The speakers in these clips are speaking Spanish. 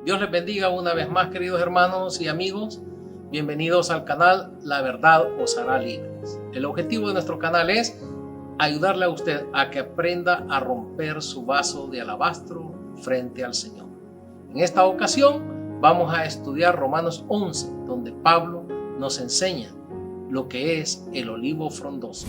Dios les bendiga una vez más, queridos hermanos y amigos. Bienvenidos al canal La Verdad os hará libres. El objetivo de nuestro canal es ayudarle a usted a que aprenda a romper su vaso de alabastro frente al Señor. En esta ocasión vamos a estudiar Romanos 11, donde Pablo nos enseña lo que es el olivo frondoso.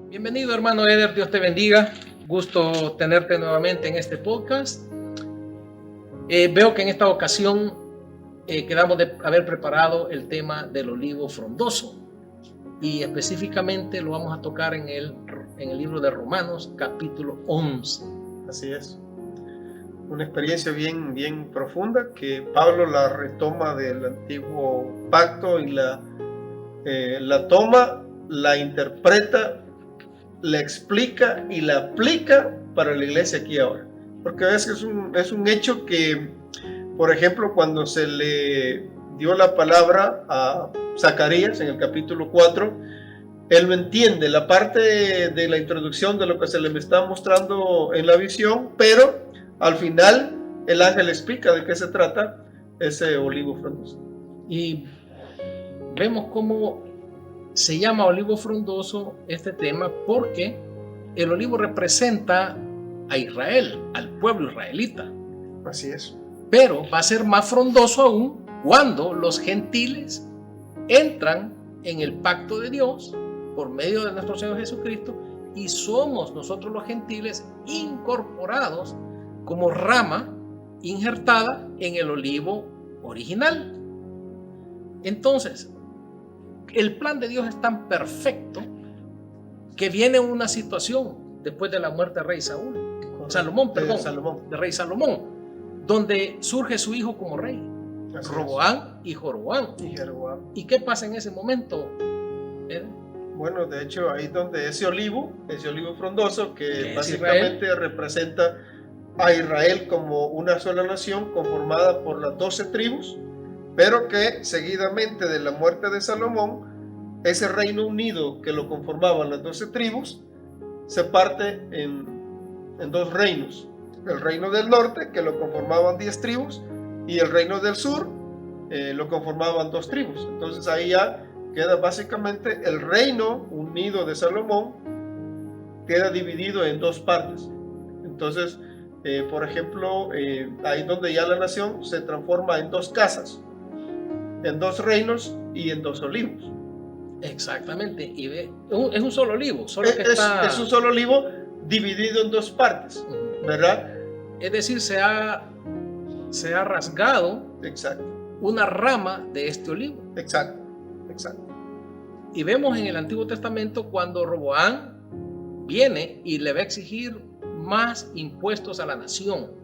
Bienvenido, hermano Eder, Dios te bendiga. Gusto tenerte nuevamente en este podcast. Veo que en esta ocasión quedamos de haber preparado el tema del olivo frondoso y específicamente lo vamos a tocar en el libro de Romanos, capítulo 11. Así es. Una experiencia bien profunda que Pablo la retoma del antiguo pacto y la toma, la interpreta, la explica y la aplica para la iglesia aquí ahora. Porque es un hecho que, por ejemplo, cuando se le dio la palabra a Zacarías en el capítulo 4, él no entiende la parte de la introducción de lo que se le está mostrando en la visión, pero al final el ángel explica de qué se trata ese olivo frondoso. Y vemos cómo se llama olivo frondoso este tema porque el olivo representa a Israel, al pueblo israelita. Así es. Pero va a ser más frondoso aún cuando los gentiles entran en el pacto de Dios por medio de nuestro Señor Jesucristo y somos nosotros los gentiles incorporados como rama injertada en el olivo original. Entonces, el plan de Dios es tan perfecto que viene una situación después de la muerte de rey rey Salomón, donde surge su hijo como rey, Roboam y Jeroboam. ¿Y qué pasa en ese momento? Bueno, de hecho, ahí donde ese olivo frondoso, que básicamente representa a Israel como una sola nación conformada por las 12 tribus, pero que seguidamente de la muerte de Salomón, ese reino unido que lo conformaban las 12 tribus, se parte en dos reinos. El reino del norte, que lo conformaban 10 tribus, y el reino del sur, lo conformaban 2 tribus. Entonces ahí ya queda básicamente el reino unido de Salomón, queda dividido en 2 partes. Entonces, por ejemplo, ahí donde ya la nación se transforma en 2 casas, en 2 reinos y en 2 olivos. Exactamente, y es un solo olivo, es un solo olivo dividido en 2 partes, ¿verdad? Es decir, se ha rasgado una rama de este olivo. Exacto. Y vemos en el Antiguo Testamento cuando Roboam viene y le va a exigir más impuestos a la nación.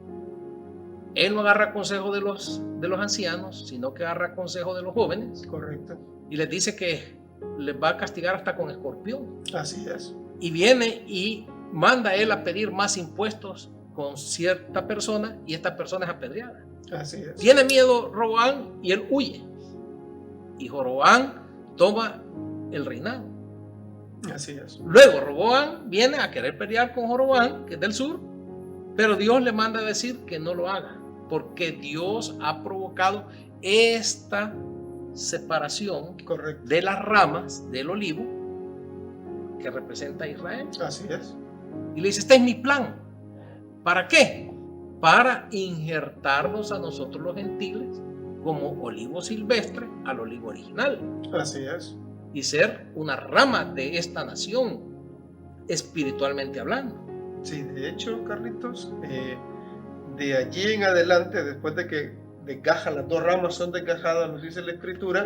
Él no agarra consejo de los ancianos, sino que agarra consejo de los jóvenes. Correcto. Y les dice que les va a castigar hasta con escorpión. Así es. Y viene y manda a él a pedir más impuestos con cierta persona y esta persona es apedreada. Así es. Tiene miedo Roboam y él huye. Y Jeroboam toma el reinado. Así es. Luego Roboam viene a querer pelear con Jeroboam, que es del sur, pero Dios le manda a decir que no lo haga, porque Dios ha provocado esta separación de las ramas del olivo que representa a Israel. Así es. Y le dice, este es mi plan. ¿Para qué? Para injertarnos a nosotros los gentiles como olivo silvestre al olivo original. Así es. Y ser una rama de esta nación, espiritualmente hablando. Sí, de hecho, Carlitos, de allí en adelante, después de que desgaja, las 2 ramas son desgajadas, nos dice la Escritura,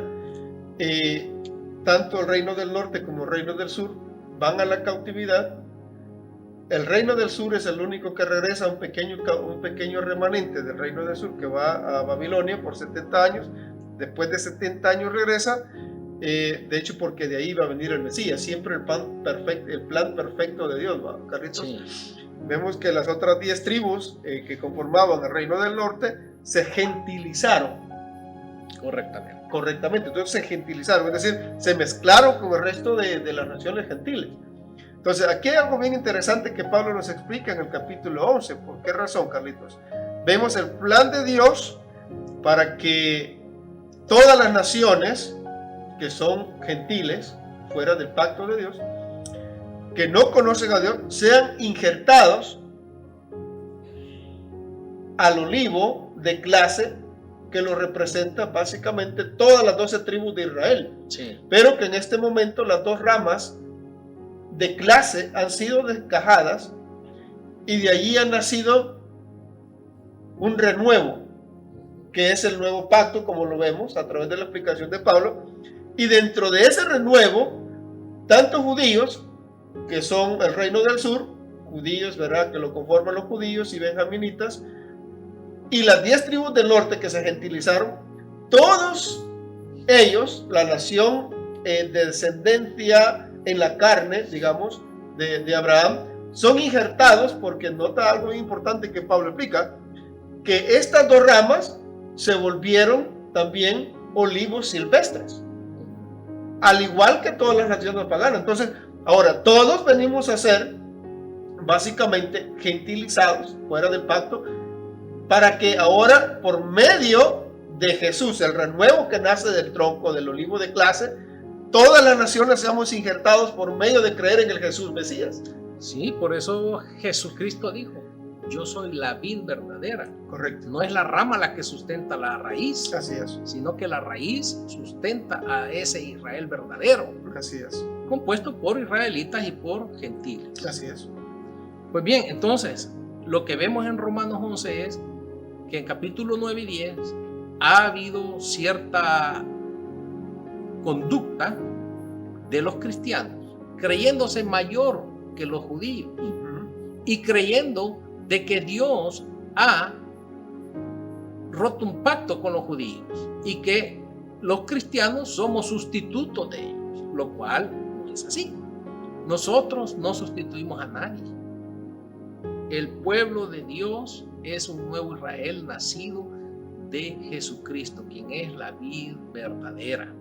tanto el reino del norte como el reino del sur van a la cautividad. El reino del sur es el único que regresa, un pequeño remanente del reino del sur que va a Babilonia por 70 años. Después de 70 años regresa, de hecho porque de ahí va a venir el Mesías, siempre el plan perfecto de Dios, ¿va, Carlitos? Sí. Vemos que las otras 10 tribus que conformaban el reino del norte se gentilizaron. correctamente. Entonces se gentilizaron, es decir, se mezclaron con el resto de las naciones gentiles. Entonces aquí hay algo bien interesante que Pablo nos explica en el capítulo 11. ¿Por qué razón, Carlitos? Vemos el plan de Dios para que todas las naciones que son gentiles, fuera del pacto de Dios, que no conocen a Dios, sean injertados al olivo de clase que lo representa básicamente todas las 12 tribus de Israel. Sí. Pero que en este momento las dos ramas de clase han sido desgajadas y de allí ha nacido un renuevo, que es el nuevo pacto, como lo vemos a través de la explicación de Pablo. Y dentro de ese renuevo, tanto judíos, que son el reino del sur, judíos, ¿verdad?, que lo conforman los judíos y benjaminitas, y las 10 tribus del norte que se gentilizaron, todos ellos, la nación de descendencia en la carne, digamos, de Abraham, son injertados, porque nota algo muy importante que Pablo explica, que estas dos ramas se volvieron también olivos silvestres, al igual que todas las naciones paganas. Entonces, ahora todos venimos a ser básicamente gentilizados fuera del pacto, para que ahora, por medio de Jesús, el renuevo que nace del tronco del olivo de clase, todas las naciones seamos injertados por medio de creer en el Jesús Mesías. Sí, por eso Jesucristo dijo: yo soy la vid verdadera. Correcto. No es la rama la que sustenta la raíz. Así es. Sino que la raíz sustenta a ese Israel verdadero. Así es. Compuesto por israelitas y por gentiles. Así es. Pues bien, entonces, lo que vemos en Romanos 11 es que en capítulo 9 y 10 ha habido cierta conducta de los cristianos, creyéndose mayor que los judíos y creyendo de que Dios ha roto un pacto con los judíos y que los cristianos somos sustitutos de ellos, lo cual no es así. Nosotros no sustituimos a nadie. El pueblo de Dios es un nuevo Israel nacido de Jesucristo, quien es la vid verdadera.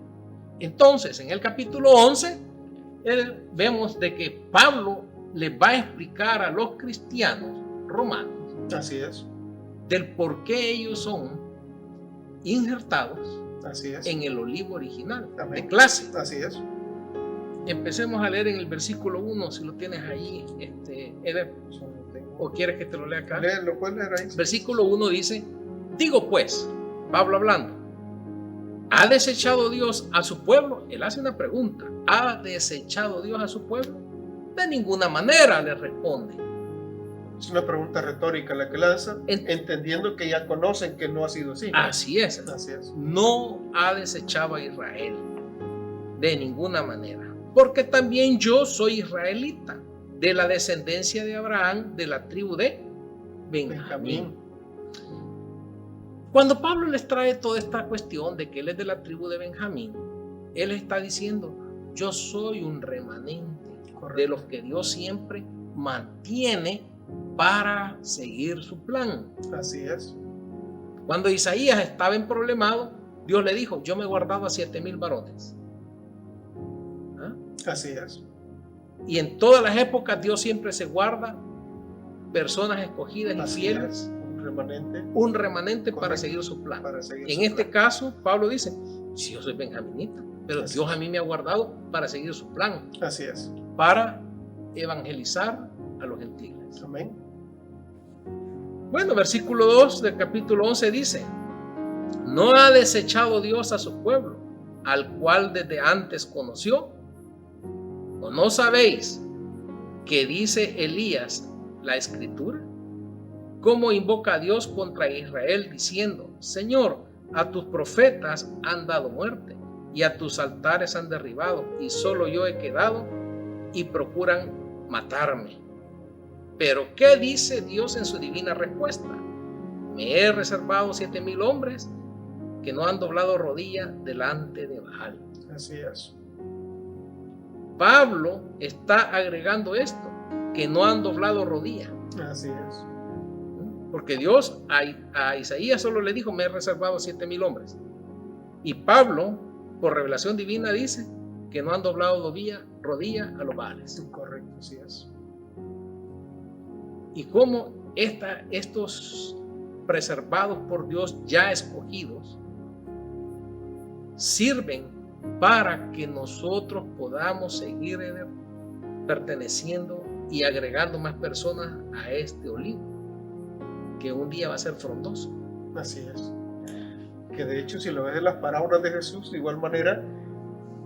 Entonces, en el capítulo 11, vemos de que Pablo les va a explicar a los cristianos romanos, así es, del por qué ellos son injertados, así es, en el olivo original. Amén. De clase. Así es. Empecemos a leer en el versículo 1, si lo tienes ahí, Eder, o quieres que te lo lea acá. Léelo, puedes leer ahí. Versículo 1 dice: digo pues, Pablo hablando, ¿ha desechado Dios a su pueblo? Él hace una pregunta: ¿ha desechado Dios a su pueblo? De ninguna manera, le responde. Es una pregunta retórica la que lanza, entendiendo que ya conocen que no ha sido así. Así es. Así es. No ha desechado a Israel de ninguna manera, porque también yo soy israelita, de la descendencia de Abraham, de la tribu de Benjamín. Cuando Pablo les trae toda esta cuestión de que él es de la tribu de Benjamín, él está diciendo: yo soy un remanente. Correcto. De los que Dios siempre mantiene para seguir su plan. Así es. Cuando Isaías estaba en problemado, Dios le dijo: yo me he guardado a 7,000 varones. ¿Ah? Así es. Y en todas las épocas Dios siempre se guarda personas escogidas y fieles. Es. Remanente. Un remanente. Correcto. Para seguir su plan. En este caso, Pablo dice: si yo soy benjaminita, pero así Dios a mí me ha guardado para seguir su plan. Así es. Para evangelizar a los gentiles. Amén. Bueno, versículo 2 del capítulo 11 dice: ¿no ha desechado Dios a su pueblo, al cual desde antes conoció? ¿O no sabéis que dice Elías la escritura? ¿Cómo invoca a Dios contra Israel diciendo: Señor, a tus profetas han dado muerte y a tus altares han derribado, y solo yo he quedado y procuran matarme? Pero ¿qué dice Dios en su divina respuesta? Me he reservado 7,000 hombres que no han doblado rodilla delante de Baal. Así es. Pablo está agregando esto, que no han doblado rodilla. Así es. Porque Dios a Isaías solo le dijo: me he reservado 7,000 hombres. Y Pablo, por revelación divina, dice que no han doblado rodilla a los Baales. Correcto, así es. Y cómo estos preservados por Dios, ya escogidos, sirven para que nosotros podamos seguir perteneciendo y agregando más personas a este olivo, que un día va a ser frondoso. Así es. Que de hecho, si lo ves en las parábolas de Jesús, de igual manera,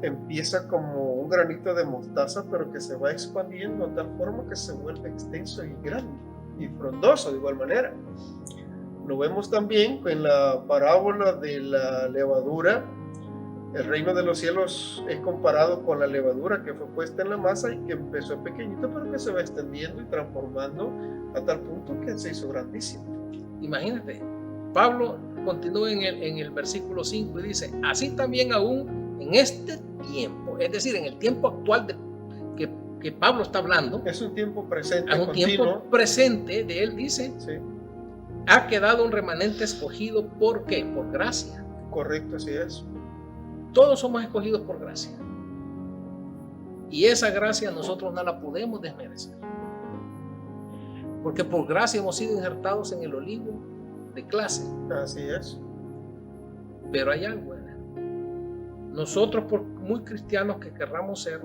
empieza como un granito de mostaza, pero que se va expandiendo de tal forma que se vuelve extenso y grande y frondoso de igual manera. Lo vemos también en la parábola de la levadura. El reino de los cielos es comparado con la levadura que fue puesta en la masa y que empezó pequeñito, pero que se va extendiendo y transformando a tal punto que se hizo grandísimo. Imagínate, Pablo continúa en el versículo 5 y dice: así también aún en este tiempo, es decir, en el tiempo actual que Pablo está hablando, es un tiempo presente, es un continuo. Tiempo presente de él, dice, sí. Ha quedado un remanente escogido. ¿Por qué? Por gracia. Correcto, así es. Todos somos escogidos por gracia. Y esa gracia nosotros no la podemos desmerecer. Porque por gracia hemos sido injertados en el olivo de clase. Así es. Pero hay algo. Nosotros, por muy cristianos que querramos ser,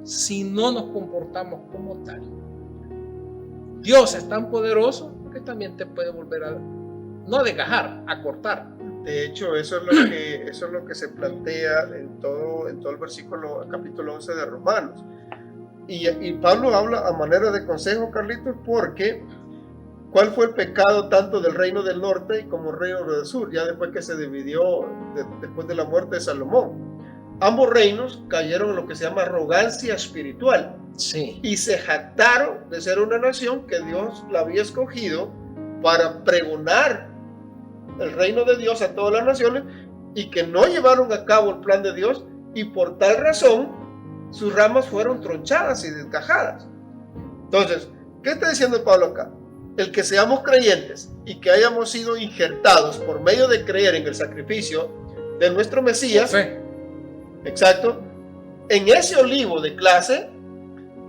si no nos comportamos como tal, Dios es tan poderoso que también te puede volver a, no a desgajar, a cortar. De hecho, eso es lo que se plantea en todo el versículo, capítulo 11 de Romanos. Y Pablo habla a manera de consejo, Carlitos, porque ¿cuál fue el pecado tanto del reino del norte como el reino del sur? Ya después que se dividió, después de la muerte de Salomón. Ambos reinos cayeron en lo que se llama arrogancia espiritual. Sí. Y se jactaron de ser una nación que Dios la había escogido para pregonar el reino de Dios a todas las naciones, y que no llevaron a cabo el plan de Dios, y por tal razón sus ramas fueron tronchadas y desgajadas. Entonces, ¿qué está diciendo Pablo acá? El que seamos creyentes y que hayamos sido injertados por medio de creer en el sacrificio de nuestro Mesías, exacto, en ese olivo de clase,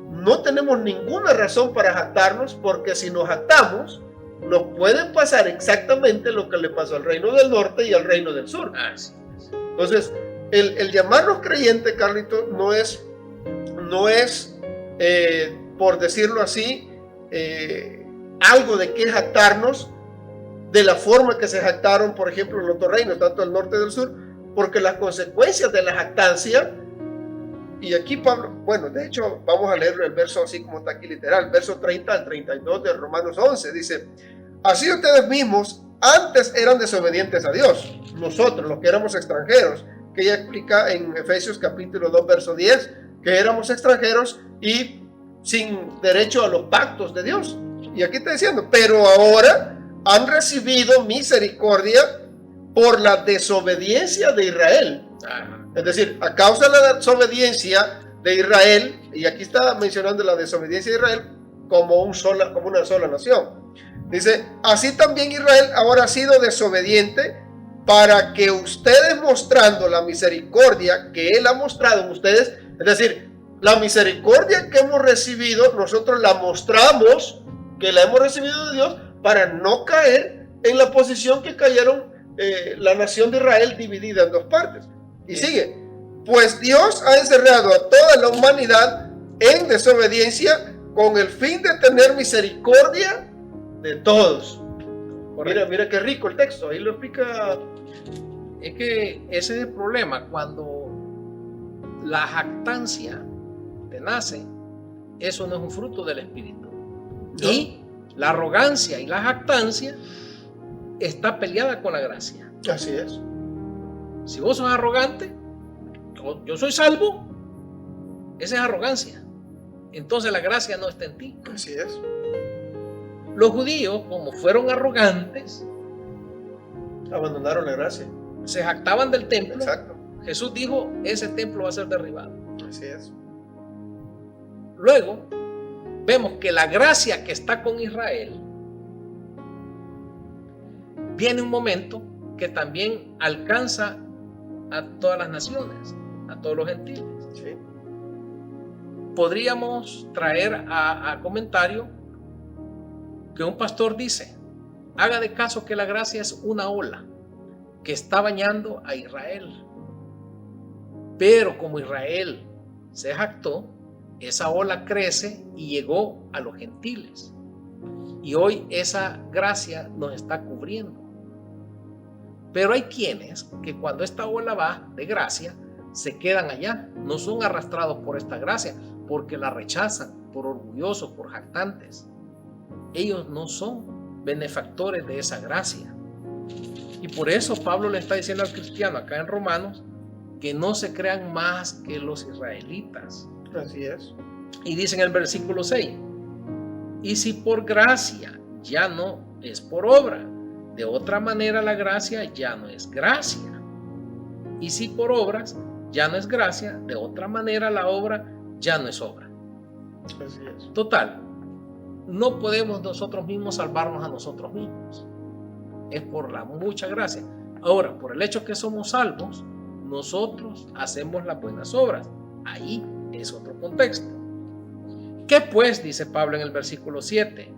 no tenemos ninguna razón para jactarnos, porque si nos jactamos, nos puede pasar exactamente lo que le pasó al reino del norte y al reino del sur. Entonces, el llamarnos creyente, Carlito, no es por decirlo así, algo de que jactarnos de la forma que se jactaron, por ejemplo, en los otros reinos, tanto el norte y del sur, porque las consecuencias de la jactancia, y aquí Pablo, bueno, de hecho, vamos a leer el verso así como está aquí literal, verso 30 al 32 de Romanos 11, dice: así ustedes mismos antes eran desobedientes a Dios, nosotros, los que éramos extranjeros, que ella explica en Efesios capítulo 2, verso 10, que éramos extranjeros y sin derecho a los pactos de Dios. Y aquí está diciendo, pero ahora han recibido misericordia por la desobediencia de Israel. Es decir, a causa de la desobediencia de Israel, y aquí está mencionando la desobediencia de Israel como una sola nación. Dice, así también Israel ahora ha sido desobediente, para que ustedes, mostrando la misericordia que Él ha mostrado en ustedes, es decir, la misericordia que hemos recibido, nosotros la mostramos, que la hemos recibido de Dios, para no caer en la posición que cayeron la nación de Israel, dividida en dos partes. Y sigue, pues Dios ha encerrado a toda la humanidad en desobediencia, con el fin de tener misericordia de todos. Mira qué rico el texto, ahí lo explica. Es que ese es el problema, cuando la jactancia te nace, eso no es un fruto del Espíritu. ¿No? Y la arrogancia y la jactancia está peleada con la gracia. Así es. Si vos sos arrogante, yo soy salvo, esa es arrogancia. Entonces la gracia no está en ti. Así es. Los judíos, como fueron arrogantes, abandonaron la gracia. Se jactaban del templo. Exacto. Jesús dijo, ese templo va a ser derribado. Así es. Luego, vemos que la gracia que está con Israel, viene un momento que también alcanza a todas las naciones, a todos los gentiles. Sí. Podríamos traer a comentario que un pastor dice: haga de caso que la gracia es una ola que está bañando a Israel, pero como Israel se jactó, esa ola crece y llegó a los gentiles, y hoy esa gracia nos está cubriendo. Pero hay quienes que cuando esta ola va de gracia se quedan allá, no son arrastrados por esta gracia porque la rechazan, por orgullosos, por jactantes. Ellos no son benefactores de esa gracia. Y por eso Pablo le está diciendo al cristiano acá en Romanos que no se crean más que los israelitas. Así es. Y dice en el versículo 6: y si por gracia ya no es por obra, de otra manera la gracia ya no es gracia. Y si por obras ya no es gracia, de otra manera la obra ya no es obra. Así es. Total, no podemos nosotros mismos salvarnos a nosotros mismos. Es por la mucha gracia. Ahora, por el hecho que somos salvos, nosotros hacemos las buenas obras. Ahí es otro contexto. ¿Qué pues? Dice Pablo en el versículo 7.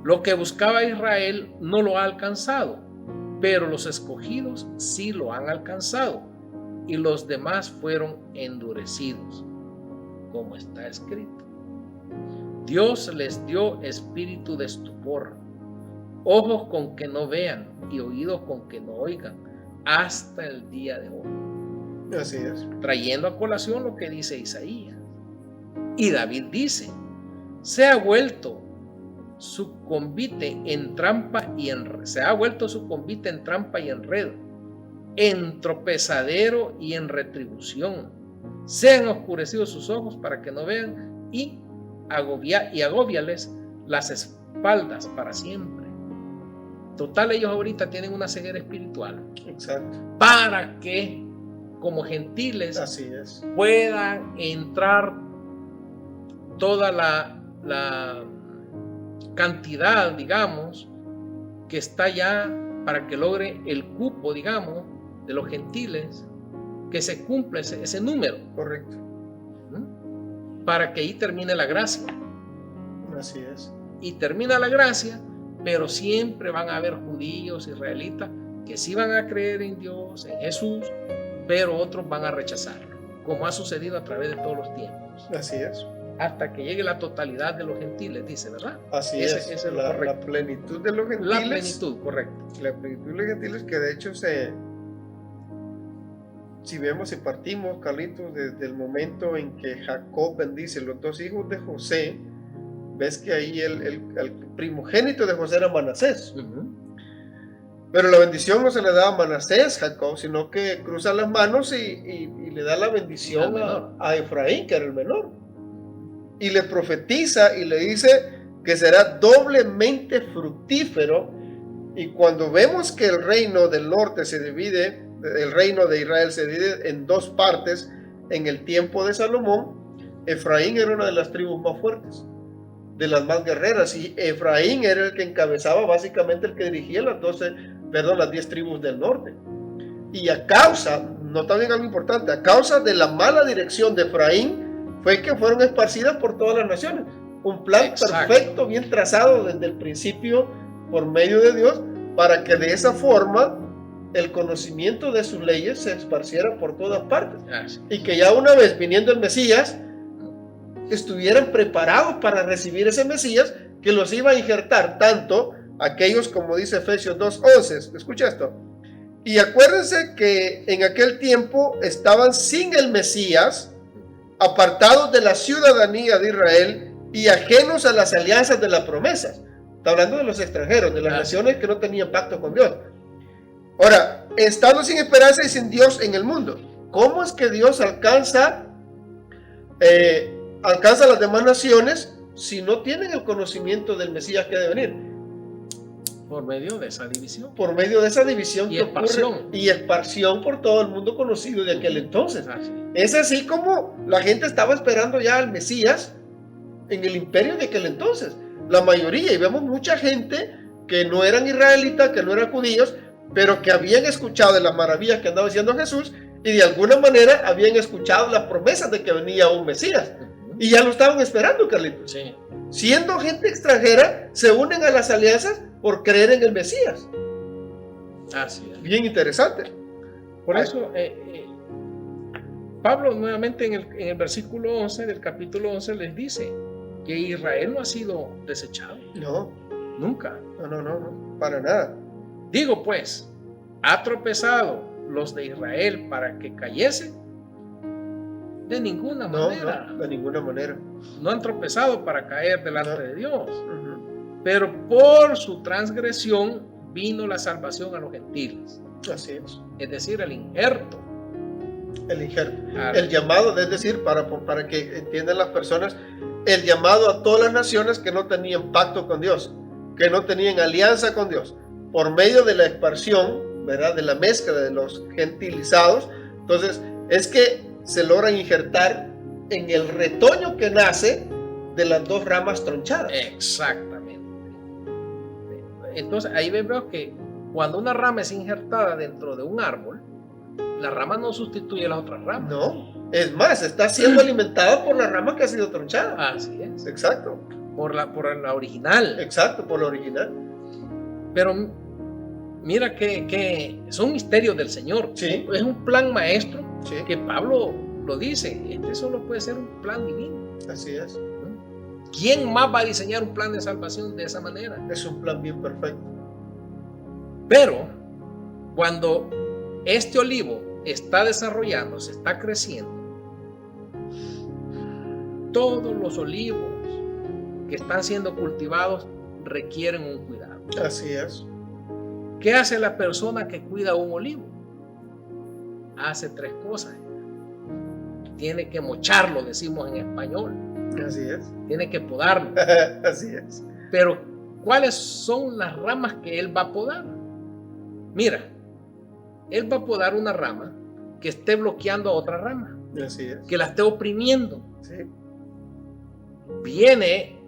Lo que buscaba Israel no lo ha alcanzado, pero los escogidos sí lo han alcanzado, y los demás fueron endurecidos, como está escrito. Dios les dio espíritu de estupor, ojos con que no vean y oídos con que no oigan, hasta el día de hoy. Así es. Trayendo a colación lo que dice Isaías. Y David dice: se ha vuelto su convite en trampa y enredo, en tropezadero y en retribución. Sean oscurecidos sus ojos para que no vean, y agobiales las espaldas para siempre. Total, ellos ahorita tienen una ceguera espiritual. Exacto. Para que como gentiles Así es. puedan entrar toda la cantidad, digamos, que está ya, para que logre el cupo, digamos, de los gentiles, que se cumpla ese número. Correcto. Para que ahí termine la gracia. Así es. Y termina la gracia, pero siempre van a haber judíos, israelitas, que sí van a creer en Dios, en Jesús, pero otros van a rechazarlo, como ha sucedido a través de todos los tiempos. Así es. Hasta que llegue la totalidad de los gentiles, dice, ¿verdad? Así es la plenitud de los gentiles. La plenitud, correcto. La plenitud de los gentiles, que de hecho si vemos y partimos, Carlitos, desde el momento en que Jacob bendice los dos hijos de José, ves que ahí el primogénito de José era Manasés. Pero la bendición no se le da a Manasés, Jacob, sino que cruza las manos y le da la bendición a Efraín, que era el menor. Y le profetiza y le dice que será doblemente fructífero. Y cuando vemos que el reino del norte se divide, el reino de Israel se divide en dos partes en el tiempo de Salomón, Efraín era una de las tribus más fuertes, de las más guerreras, y Efraín era el que encabezaba, básicamente el que dirigía las 10 tribus del norte. Y a causa, no también algo importante, a causa de la mala dirección de Efraín, fue que fueron esparcidas por todas las naciones. Un plan perfecto, bien trazado desde el principio por medio de Dios, para que de esa forma el conocimiento de sus leyes se esparciera por todas partes. Y que ya una vez viniendo el Mesías, estuvieran preparados para recibir ese Mesías, que los iba a injertar tanto aquellos, como dice Efesios 2:11. Escucha esto. Y acuérdense que en aquel tiempo estaban sin el Mesías, apartados de la ciudadanía de Israel y ajenos a las alianzas de las promesas. Está hablando de los extranjeros, de las naciones que no tenían pacto con Dios. Ahora, estando sin esperanza y sin Dios en el mundo, ¿cómo es que Dios alcanza a las demás naciones si no tienen el conocimiento del Mesías que debe venir? Por medio de esa división. Por medio de esa división y que esparción. Ocurre, y esparción por todo el mundo conocido de aquel entonces. Es así como la gente estaba esperando ya al Mesías en el imperio de aquel entonces. La mayoría, y vemos mucha gente que no eran israelitas, que no eran judíos, pero que habían escuchado de las maravillas que andaba haciendo Jesús, y de alguna manera habían escuchado las promesas de que venía un Mesías. Y ya lo estaban esperando, Carlitos. Sí. Siendo gente extranjera, se unen a las alianzas por creer en el Mesías. Así es. Bien interesante. Por eso, Pablo nuevamente en el versículo 11 del capítulo 11 les dice que Israel no ha sido desechado. No. Nunca. No, para nada. Digo pues, ¿ha tropezado los de Israel para que cayesen? De ninguna manera. No, de ninguna manera. No han tropezado para caer delante de Dios. Pero por su transgresión vino la salvación a los gentiles. Así es. Es decir, el injerto. El injerto. El llamado, es decir, para que entiendan las personas, el llamado a todas las naciones que no tenían pacto con Dios, que no tenían alianza con Dios, por medio de la expansión, ¿verdad? De la mezcla de los gentilizados. Entonces, es que se logran injertar en el retoño que nace de las dos ramas tronchadas. Exactamente. Entonces, ahí vemos que cuando una rama es injertada dentro de un árbol, la rama no sustituye a las otras ramas. No, es más, está siendo alimentada por la rama que ha sido tronchada. Así es. Exacto. Por la original. Exacto, por la original. Pero mira que son misterios del Señor. Sí. Es un plan maestro, sí, que Pablo lo dice. Este solo puede ser un plan divino. Así es. ¿Quién más va a diseñar un plan de salvación de esa manera? Es un plan bien perfecto. Pero cuando este olivo está desarrollándose, está creciendo, todos los olivos que están siendo cultivados requieren un cuidado. Así es. ¿Qué hace la persona que cuida un olivo? Hace tres cosas. Tiene que mocharlo, decimos en español. Así es. Tiene que podarlo. Así es. Pero, ¿cuáles son las ramas que él va a podar? Mira, él va a podar una rama que esté bloqueando a otra rama. Así es. Que la esté oprimiendo. Sí. Viene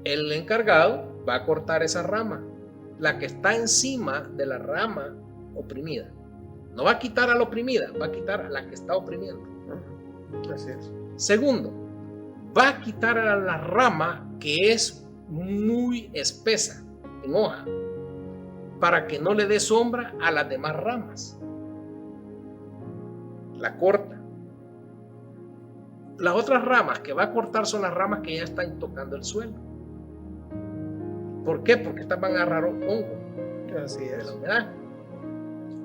el encargado, va a cortar esa rama, la que está encima de la rama oprimida. No va a quitar a la oprimida, va a quitar a la que está oprimiendo. Así es. Segundo, va a quitar a la rama que es muy espesa en hoja, para que no le dé sombra a las demás ramas. La corta. Las otras ramas que va a cortar son las ramas que ya están tocando el suelo. ¿Por qué? Porque estas van a agarrar hongo. Así De la es. humedad.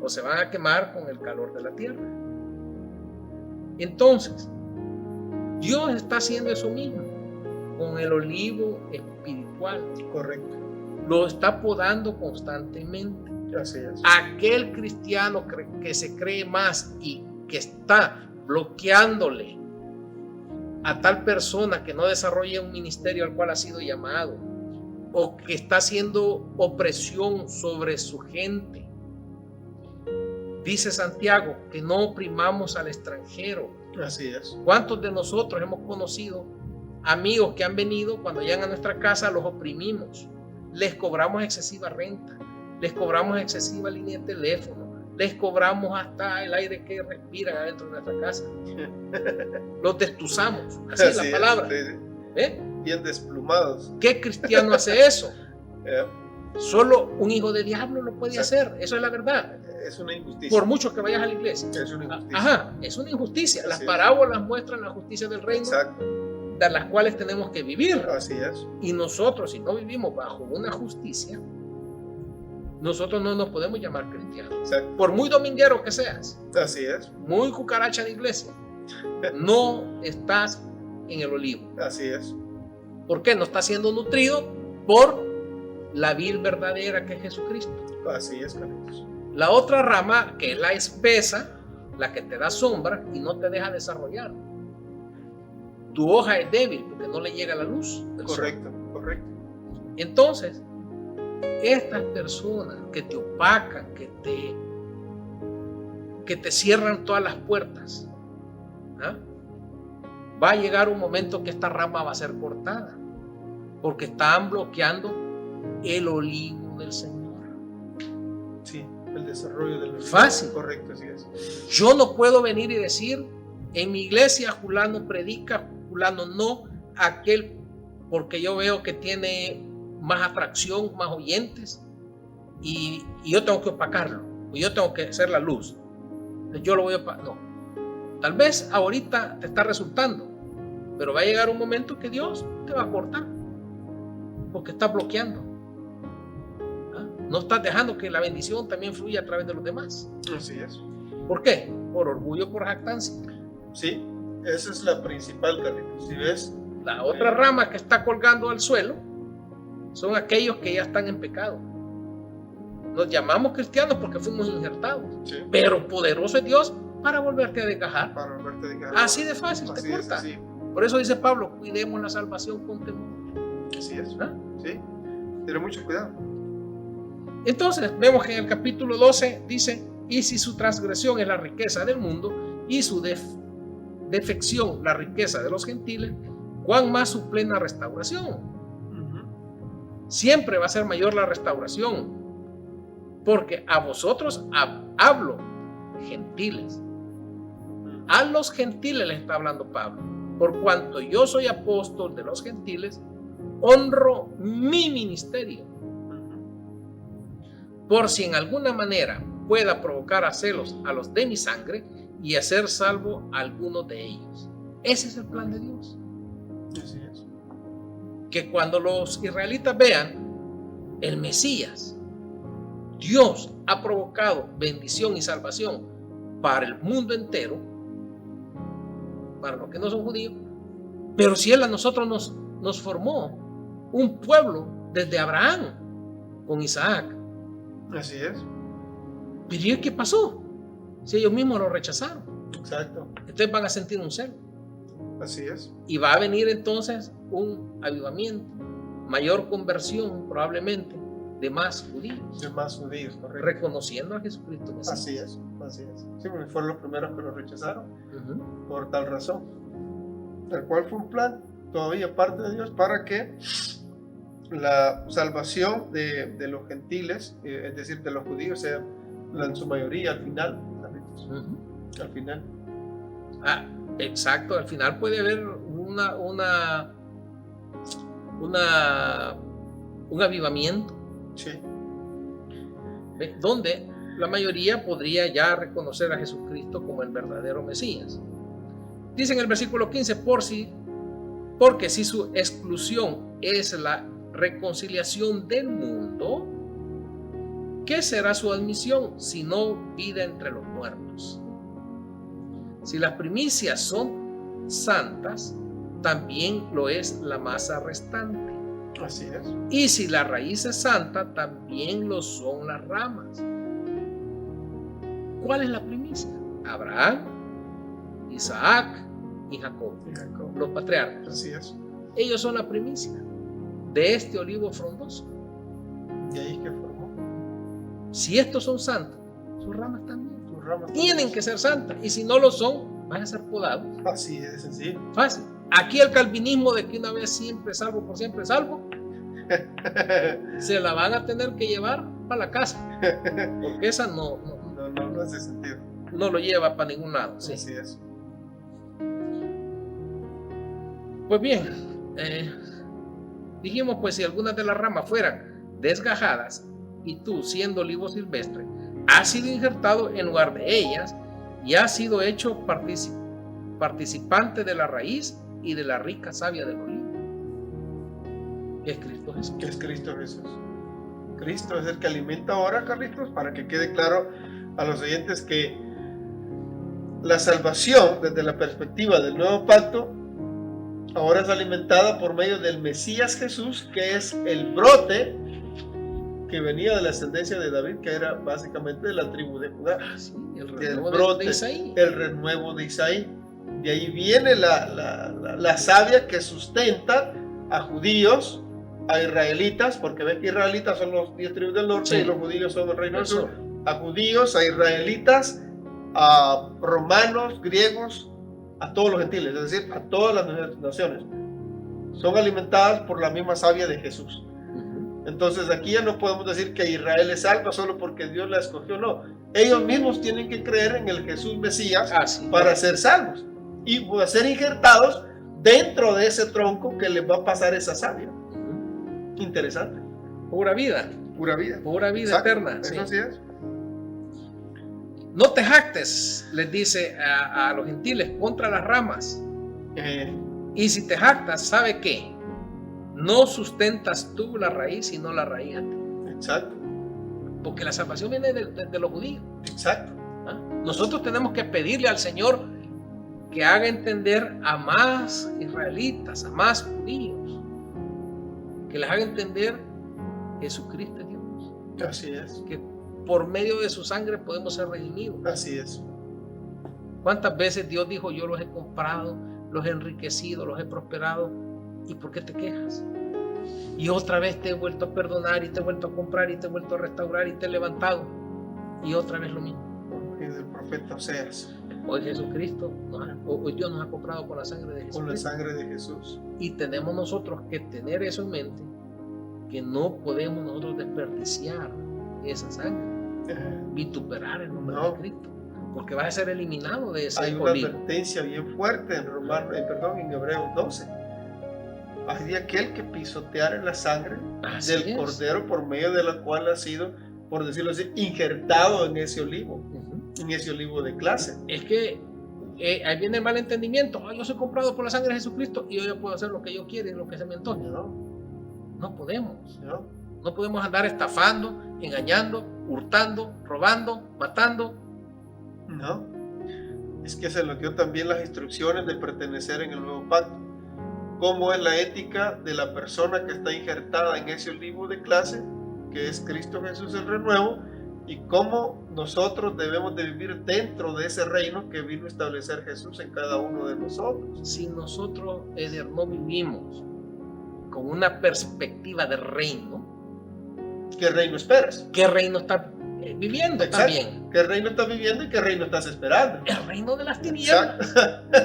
O se van a quemar con el calor de la tierra. Entonces, Dios está haciendo eso mismo con el olivo espiritual. Correcto. Lo está podando constantemente. Así es. Aquel cristiano que se cree más y que está bloqueándole a tal persona que no desarrolla un ministerio al cual ha sido llamado, o que está haciendo opresión sobre su gente. Dice Santiago que no oprimamos al extranjero. Así es. ¿Cuántos de nosotros hemos conocido amigos que han venido, cuando llegan a nuestra casa los oprimimos, les cobramos excesiva renta, les cobramos excesiva línea de teléfono, les cobramos hasta el aire que respiran adentro de nuestra casa, los destuzamos, así es la palabra? Bien desplumados. ¿Qué cristiano hace eso? Yeah. Solo un hijo de diablo lo puede hacer, eso es la verdad. Es una injusticia. Por mucho que vayas a la iglesia. Es una injusticia. Ajá, es una injusticia. Así Las es. parábolas muestran la justicia del reino. Exacto. De las cuales tenemos que vivir. Así es. Y nosotros, si no vivimos bajo una justicia, nosotros no nos podemos llamar cristianos. Exacto. Por muy dominguero que seas, Así es. muy cucaracha de iglesia, no estás en el olivo. Así es. ¿Por qué? No estás siendo nutrido por la vid verdadera que es Jesucristo. Así es, Carlitos. La otra rama, que es la espesa, la que te da sombra y no te deja desarrollar. Tu hoja es débil porque no le llega la luz del sol. Correcto, correcto. Entonces, estas personas que te opacan, que te cierran todas las puertas, ¿ah? Va a llegar un momento que esta rama va a ser cortada, porque están bloqueando el olivo del Señor. Sí, el desarrollo del fácil. Correcto, así es. Yo no puedo venir y decir, en mi iglesia fulano predica, fulano no, aquel, porque yo veo que tiene más atracción, más oyentes, y yo tengo que opacarlo, o yo tengo que hacer la luz. Yo lo voy a opacar. No. Tal vez ahorita te está resultando, pero va a llegar un momento que Dios te va a cortar, porque está bloqueando. No estás dejando que la bendición también fluya a través de los demás. Así es. ¿Por qué? Por orgullo, por jactancia. Sí, esa es la principal, Carlitos. Si ves, la otra rama que está colgando al suelo son aquellos que ya están en pecado. Nos llamamos cristianos porque fuimos injertados, sí, pero poderoso es Dios para volverte a desgajar. Para volverte a desgajar. Así de fácil te corta. Por eso dice Pablo, cuidemos la salvación con temor. Así es. Sí, ten mucho cuidado. Entonces vemos que en el capítulo 12 dice, y si su transgresión es la riqueza del mundo y su defección la riqueza de los gentiles, ¿cuán más su plena restauración? Siempre va a ser mayor la restauración, porque a vosotros hablo, gentiles. A los gentiles les está hablando Pablo. Por cuanto yo soy apóstol de los gentiles, honro mi ministerio, por si en alguna manera pueda provocar a celos a los de mi sangre y hacer salvo a algunos de ellos. Ese es el plan de Dios. Así es. Que cuando los israelitas vean el Mesías, Dios ha provocado bendición y salvación para el mundo entero, para los que no son judíos, pero si Él a nosotros nos formó un pueblo desde Abraham con Isaac. Así es. Pero ¿qué pasó? Si ellos mismos lo rechazaron. Exacto. Entonces van a sentir un celo. Así es. Y va a venir entonces un avivamiento, mayor conversión probablemente de más judíos. De más judíos, correcto. Reconociendo a Jesucristo. Así es, así es. Sí, porque fueron los primeros que lo rechazaron por tal razón. El cual fue un plan todavía parte de Dios para que la salvación de los gentiles, es decir, de los judíos, sea en su mayoría al final. Al final. Exacto, al final puede haber un avivamiento. Sí. Donde la mayoría podría ya reconocer a Jesucristo como el verdadero Mesías. Dice en el versículo 15, porque si su exclusión es la reconciliación del mundo, ¿qué será su admisión sino vida entre los muertos? Si las primicias son santas, también lo es la masa restante. Así es. Y si la raíz es santa, también lo son las ramas. ¿Cuál es la primicia? Abraham, Isaac y Jacob. Los patriarcas. Así es. Ellos son la primicia de este olivo frondoso. ¿Y ahí qué formó? Si estos son santos, sus ramas también. Sus ramas tienen que ser santas. Y si no lo son, van a ser podados. Así es, sencillo. Fácil. Aquí el calvinismo de que una vez siempre salvo, por siempre salvo, se la van a tener que llevar para la casa. Porque esa no hace sentido. No lo lleva para ningún lado. ¿Sí? Así es. Pues bien, dijimos, pues si algunas de las ramas fueran desgajadas y tú, siendo olivo silvestre, has sido injertado en lugar de ellas y has sido hecho participante de la raíz y de la rica savia del olivo, que es Cristo Jesús. Que es Cristo Jesús. Cristo es el que alimenta ahora, Carlitos, para que quede claro a los oyentes que la salvación desde la perspectiva del nuevo pacto ahora es alimentada por medio del Mesías Jesús, que es el brote que venía de la ascendencia de David, que era básicamente de la tribu de Judá. Sí, el renuevo brote, de Isaí. El renuevo de Isaí. De ahí viene la savia que sustenta a judíos, a israelitas, porque ven que israelitas son los 10 tribus del norte, sí, y los judíos son el reino del sur. A judíos, a israelitas, a romanos, griegos, a todos los gentiles, es decir, a todas las naciones. Son alimentadas por la misma savia de Jesús. Entonces aquí ya no podemos decir que Israel es salva solo porque Dios la escogió, no. Ellos mismos tienen que creer en el Jesús Mesías para ser salvos y ser injertados dentro de ese tronco que les va a pasar esa savia. Interesante. Pura vida. Pura vida. Pura vida eterna. Eso sí es. No te jactes, les dice a los gentiles, contra las ramas. Y si te jactas, ¿sabe qué? No sustentas tú la raíz, sino la raíz a ti. Exacto. Porque la salvación viene de los judíos. Exacto. ¿Ah? Nosotros tenemos que pedirle al Señor que haga entender a más israelitas, a más judíos, que les haga entender Jesucristo es Dios. Así es. Que por medio de su sangre podemos ser redimidos. Así es. ¿Cuántas veces Dios dijo, yo los he comprado, los he enriquecido, los he prosperado? ¿Y por qué te quejas? Y otra vez te he vuelto a perdonar y te he vuelto a comprar y te he vuelto a restaurar y te he levantado. Y otra vez lo mismo. Y del profeta Oseas. Hoy Jesucristo, hoy Dios nos ha comprado con la sangre de Jesús. Con la sangre de Jesús. Y tenemos nosotros que tener eso en mente, que no podemos nosotros desperdiciar esa sangre, vituperar el nombre de Cristo, porque vas a ser eliminado de ese olivo. Hay una advertencia bien fuerte en Hebreos 12. Hay de aquel que pisoteare la sangre del cordero por medio de la cual ha sido, por decirlo así, injertado en ese olivo, en ese olivo de clase. Es que ahí viene el malentendimiento. Yo soy comprado por la sangre de Jesucristo y yo ya puedo hacer lo que yo quiera y lo que se me antoje. No podemos. No podemos andar estafando, engañando, hurtando, robando, matando. No. Es que se nos dio también las instrucciones de pertenecer en el nuevo pacto. Cómo es la ética de la persona que está injertada en ese olivo de clase, que es Cristo Jesús el renuevo, y cómo nosotros debemos de vivir dentro de ese reino que vino a establecer Jesús en cada uno de nosotros. Si nosotros, Eder, no vivimos con una perspectiva de reino, ¿qué reino esperas? ¿Qué reino estás viviendo? Exacto. También? ¿Qué reino estás viviendo y qué reino estás esperando? El reino de las tinieblas.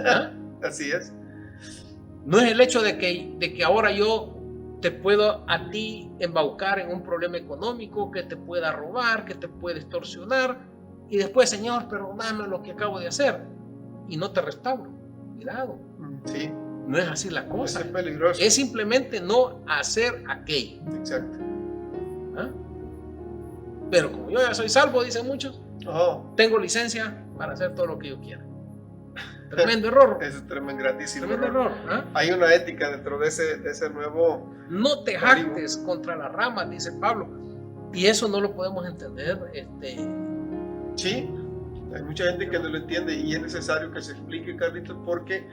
¿Ah? Así es. No es el hecho de que ahora yo te puedo a ti embaucar en un problema económico, que te pueda robar, que te pueda extorsionar, y después, Señor, perdóname lo que acabo de hacer, y no te restauro. Cuidado. Sí. No es así la cosa. Eso es peligroso. Es simplemente no hacer aquello. Exacto. ¿Ah? Pero como yo ya soy salvo, dicen muchos, tengo licencia para hacer todo lo que yo quiera. Tremendo error. Eso es grandísimo. Tremendo error. ¿Ah? Hay una ética dentro de ese nuevo. No te jactes contra las ramas, dice Pablo. Y eso no lo podemos entender. Sí, hay mucha gente que no lo entiende y es necesario que se explique, Carlitos, porque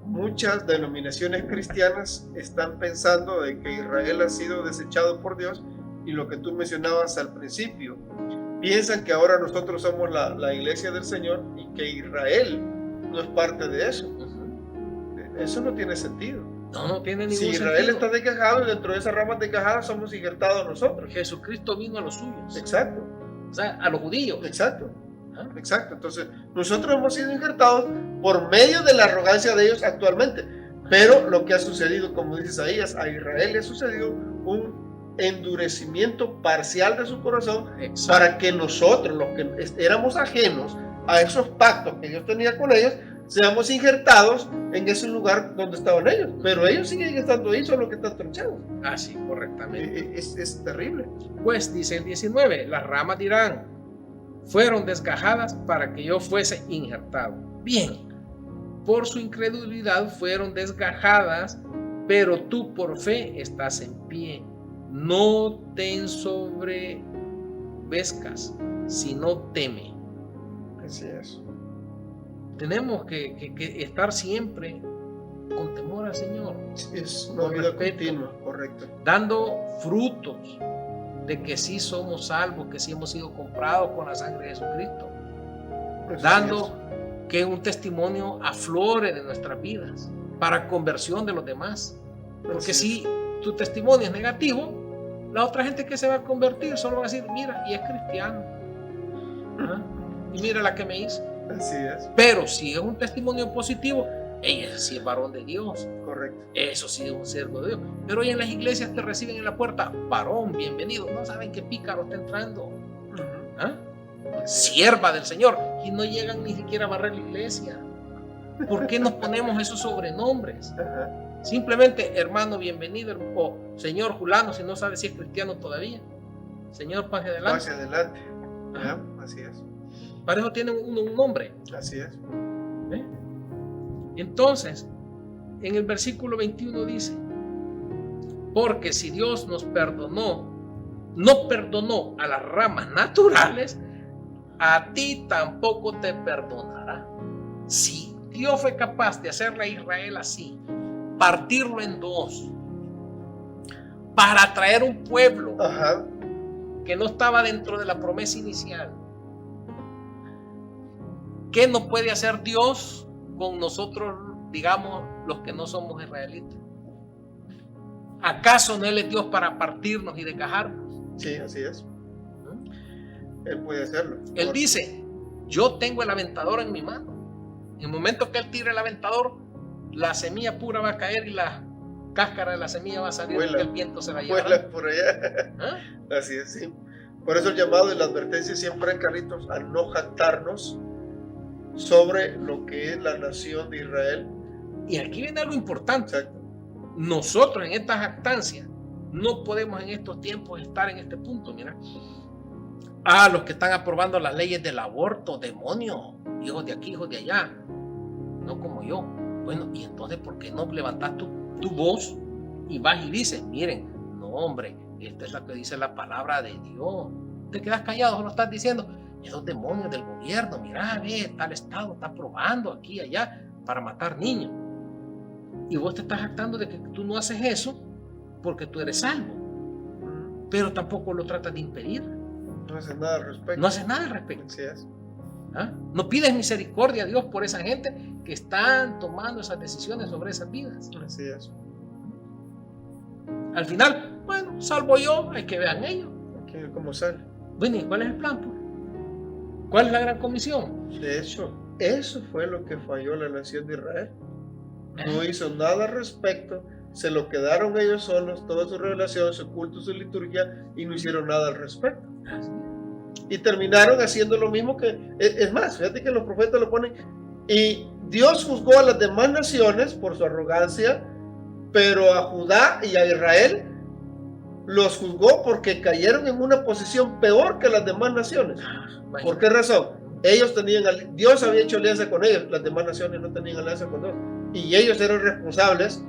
muchas denominaciones cristianas están pensando de que Israel ha sido desechado por Dios, y lo que tú mencionabas al principio, piensan que ahora nosotros somos la iglesia del Señor y que Israel no es parte de eso. Eso no tiene sentido. No tiene ningún sentido. Si Israel está desgajado y dentro de esas ramas desgajadas somos injertados nosotros. Jesucristo vino a los suyos. Exacto. O sea, a los judíos. Exacto. Exacto. Entonces, nosotros hemos sido injertados por medio de la arrogancia de ellos actualmente. Pero lo que ha sucedido, como dice Isaías, a Israel le ha sucedido un endurecimiento parcial de su corazón. Exacto. Para que nosotros, los que éramos ajenos a esos pactos que Dios tenía con ellos, seamos injertados en ese lugar donde estaban ellos. Pero ellos siguen estando ahí, solo que están tronchados. Así, correctamente. Es terrible. Pues dice el 19, las ramas dirán, fueron desgajadas para que yo fuese injertado. Bien, por su incredulidad fueron desgajadas, pero tú por fe estás en pie. No te ensoberbezcas, sino teme. Así es. Tenemos que estar siempre con temor al Señor. Es una vida continua, correcto. Dando frutos de que sí somos salvos, que sí hemos sido comprados con la sangre de Jesucristo. Dando que un testimonio aflore de nuestras vidas para conversión de los demás. Porque si tu testimonio es negativo, la otra gente que se va a convertir solo va a decir, mira, y es cristiano. ¿Ah? Y mira la que me hizo. Así es. Pero si es un testimonio positivo, Ese sí es varón de Dios. Correcto. Eso sí es un siervo de Dios. Pero hoy en las iglesias te reciben en la puerta, varón, bienvenido. No saben qué pícaro está entrando. ¿Ah? Sierva del Señor. Y no llegan ni siquiera a barrer la iglesia. ¿Por qué nos ponemos esos sobrenombres? Simplemente, hermano, bienvenido, o señor Julano, si no sabe si es cristiano todavía. Señor, pase adelante. Pase adelante. Así es. Para eso tiene un nombre. Así es. Entonces, en el versículo 21 dice, porque si Dios nos perdonó, no perdonó a las ramas naturales, a ti tampoco te perdonará. Si Dios fue capaz de hacerle a Israel así, partirlo en dos, para traer un pueblo que no estaba dentro de la promesa inicial, ¿qué no puede hacer Dios con nosotros, digamos, los que no somos israelitas? ¿Acaso no Él es Dios para partirnos y desgajarnos? Sí, así es. Él puede hacerlo. Él dice, yo tengo el aventador en mi mano. En el momento que Él tire el aventador, la semilla pura va a caer y la cáscara de la semilla va a salir, y el viento se la lleva. Vuela por allá. Así es, sí. Por eso el llamado y la advertencia siempre, Carlitos, a no jactarnos sobre lo que es la nación de Israel. Y aquí viene algo importante. Exacto. Nosotros en esta jactancia no podemos en estos tiempos estar en este punto. Mira, los que están aprobando las leyes del aborto, demonios, hijos de aquí, hijos de allá, no como yo. Bueno, y entonces, ¿por qué no levantas tu voz y vas y dices, miren, no hombre, esta es la que dice la palabra de Dios? Te quedas callado, solo estás diciendo, esos demonios del gobierno, mira, ve, tal estado está aprobando aquí y allá para matar niños. Y vos te estás jactando de que tú no haces eso porque tú eres salvo, pero tampoco lo tratas de impedir. No haces nada al respecto. No haces nada al respecto. Así es. No pides misericordia a Dios por esa gente que están tomando esas decisiones sobre esas vidas. Así es. Al final, bueno, salvo yo, hay que vean ellos. Hay que ver cómo sale. Bueno, ¿y cuál es el plan? Pues? ¿Cuál es la gran comisión? De hecho, eso fue lo que falló la nación de Israel. No hizo nada al respecto, se lo quedaron ellos solos, toda su revelación, su culto, su liturgia, y no hicieron nada al respecto. Y terminaron haciendo lo mismo que, es más, fíjate que los profetas lo ponen, y Dios juzgó a las demás naciones por su arrogancia, pero a Judá y a Israel los juzgó porque cayeron en una posición peor que las demás naciones. ¿Por qué razón? Ellos tenían, Dios había hecho alianza con ellos, las demás naciones no tenían alianza con Dios, y ellos eran responsables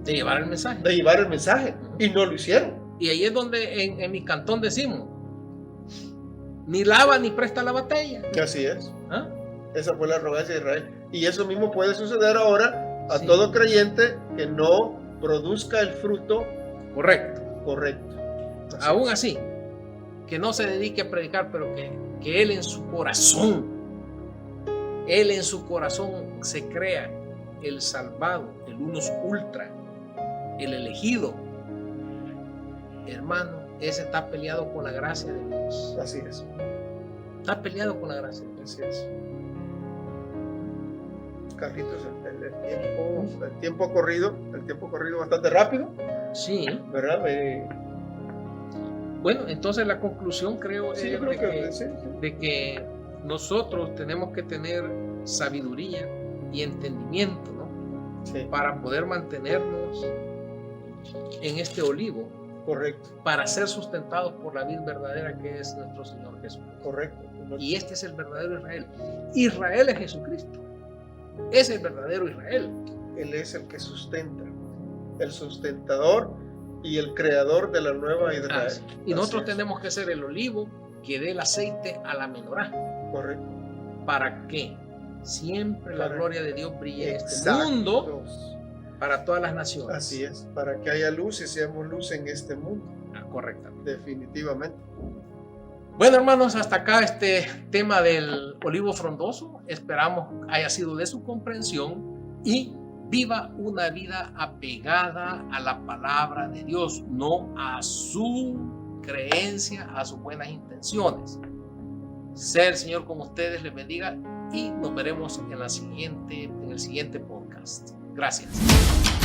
de llevar el mensaje. De llevar el mensaje, y no lo hicieron. Y ahí es donde en mi cantón decimos, ni lava ni presta la botella. Así es. Esa fue la arrogancia de Israel. Y eso mismo puede suceder ahora a todo creyente que no produzca el fruto correcto. Aún así, que no se dedique a predicar, pero que él en su corazón se crea el salvado, el unus ultra, el elegido. Hermano, ese está peleado con la gracia de Dios. Así es. Está peleado con la gracia de Dios. Así es. Carlitos, el tiempo ha corrido bastante rápido. Sí. ¿Verdad? Bueno, entonces la conclusión creo sí, es de que nosotros tenemos que tener sabiduría y entendimiento, ¿no? Sí. Para poder mantenernos en este olivo. Correcto. Para ser sustentados por la vid verdadera que es nuestro Señor Jesús. Correcto. Y este es el verdadero Israel. Israel es Jesucristo. Es el verdadero Israel. Él es el que sustenta, el sustentador y el creador de la nueva Israel. Y nosotros tenemos que ser el olivo que dé el aceite a la menorá. Correcto. Para que siempre la gloria de Dios brille en este mundo para todas las naciones. Así es, para que haya luz y seamos luz en este mundo. Correctamente. Definitivamente. Bueno, hermanos, hasta acá este tema del olivo frondoso. Esperamos haya sido de su comprensión y viva una vida apegada a la palabra de Dios, no a su creencia, a sus buenas intenciones. Sea el Señor con ustedes, les bendiga y nos veremos en el siguiente podcast. Gracias.